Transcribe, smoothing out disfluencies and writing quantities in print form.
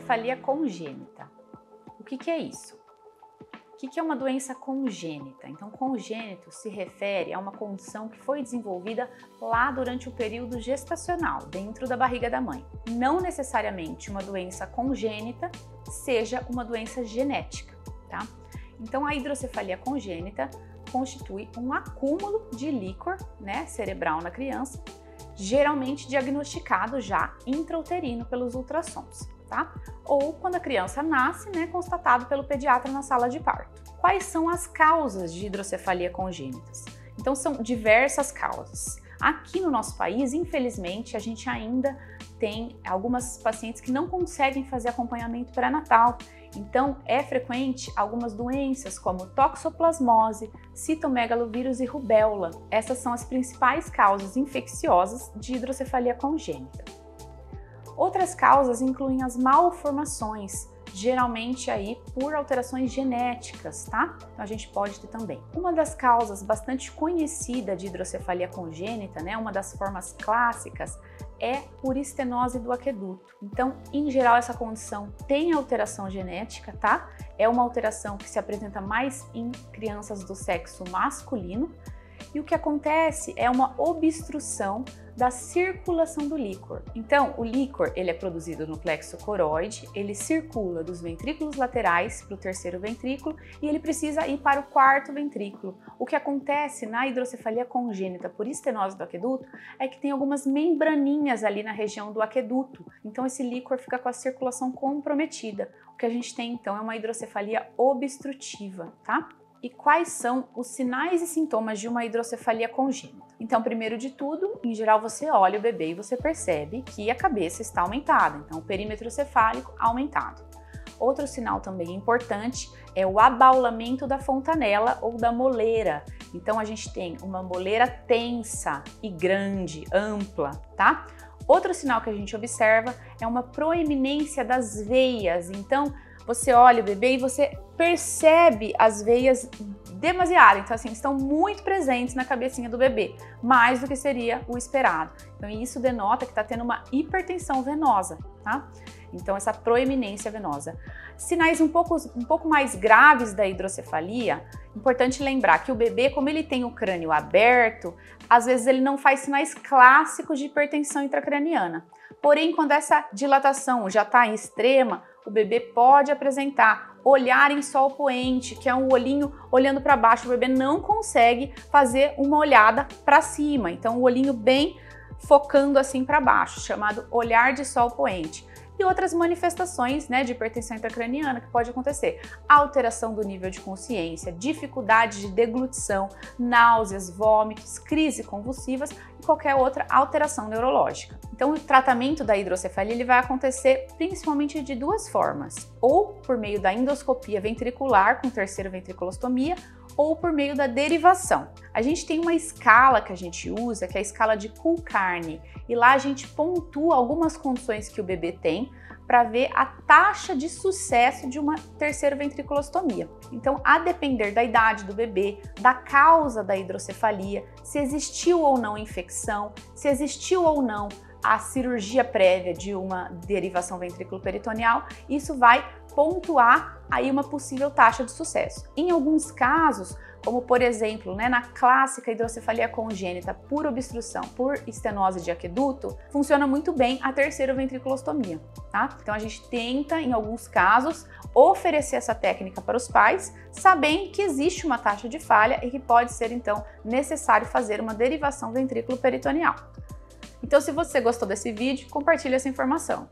hidrocefalia congênita. O que é isso? O que é uma doença congênita? Então, congênito se refere a uma condição que foi desenvolvida lá durante o período gestacional, dentro da barriga da mãe. Não necessariamente uma doença congênita seja uma doença genética, tá? Então, a hidrocefalia congênita constitui um acúmulo de líquor, cerebral na criança, geralmente diagnosticado já intrauterino pelos ultrassons, tá? Ou quando a criança nasce, constatado pelo pediatra na sala de parto. Quais são as causas de hidrocefalia congênitas? Então, são diversas causas. Aqui no nosso país, infelizmente, a gente ainda tem algumas pacientes que não conseguem fazer acompanhamento pré-natal. Então, é frequente algumas doenças como toxoplasmose, citomegalovírus e rubéola. Essas são as principais causas infecciosas de hidrocefalia congênita. Outras causas incluem as malformações, geralmente aí por alterações genéticas, tá? Então a gente pode ter também. Uma das causas bastante conhecida de hidrocefalia congênita, uma das formas clássicas, é por estenose do aqueduto. Então, em geral, essa condição tem alteração genética, tá? É uma alteração que se apresenta mais em crianças do sexo masculino. E o que acontece é uma obstrução da circulação do líquor. Então, o líquor ele é produzido no plexo coroide, ele circula dos ventrículos laterais para o terceiro ventrículo e ele precisa ir para o quarto ventrículo. O que acontece na hidrocefalia congênita por estenose do aqueduto é que tem algumas membraninhas ali na região do aqueduto. Então, esse líquor fica com a circulação comprometida. O que a gente tem, então, é uma hidrocefalia obstrutiva, tá? E quais são os sinais e sintomas de uma hidrocefalia congênita? Então, primeiro de tudo, em geral você olha o bebê e você percebe que a cabeça está aumentada, então o perímetro cefálico aumentado. Outro sinal também importante é o abaulamento da fontanela ou da moleira. Então a gente tem uma moleira tensa e grande, ampla, tá? Outro sinal que a gente observa é uma proeminência das veias. Então, você olha o bebê e você percebe as veias demasiado. Então, assim, estão muito presentes na cabecinha do bebê, mais do que seria o esperado. Então, isso denota que está tendo uma hipertensão venosa, tá? Então, essa proeminência venosa. Sinais um pouco mais graves da hidrocefalia, importante lembrar que o bebê, como ele tem o crânio aberto, às vezes ele não faz sinais clássicos de hipertensão intracraniana. Porém, quando essa dilatação já está em extrema, o bebê pode apresentar olhar em sol poente, que é um olhinho olhando para baixo. O bebê não consegue fazer uma olhada para cima, então o olhinho bem focando assim para baixo, chamado olhar de sol poente. E outras manifestações de hipertensão intracraniana que pode acontecer. Alteração do nível de consciência, dificuldade de deglutição, náuseas, vômitos, crise convulsivas e qualquer outra alteração neurológica. Então, o tratamento da hidrocefalia ele vai acontecer principalmente de duas formas. Ou por meio da endoscopia ventricular com terceira ventriculostomia, ou por meio da derivação. A gente tem uma escala que a gente usa, que é a escala de Kulkarni, e lá a gente pontua algumas condições que o bebê tem para ver a taxa de sucesso de uma terceira ventriculostomia. Então, a depender da idade do bebê, da causa da hidrocefalia, se existiu ou não infecção, se existiu ou não a cirurgia prévia de uma derivação ventrículo-peritoneal, isso vai pontuar aí uma possível taxa de sucesso. Em alguns casos, como por exemplo, na clássica hidrocefalia congênita por obstrução, por estenose de aqueduto, funciona muito bem a terceira ventriculostomia, tá? Então a gente tenta, em alguns casos, oferecer essa técnica para os pais, sabendo que existe uma taxa de falha e que pode ser então necessário fazer uma derivação ventrículo-peritoneal. Então, se você gostou desse vídeo, compartilhe essa informação.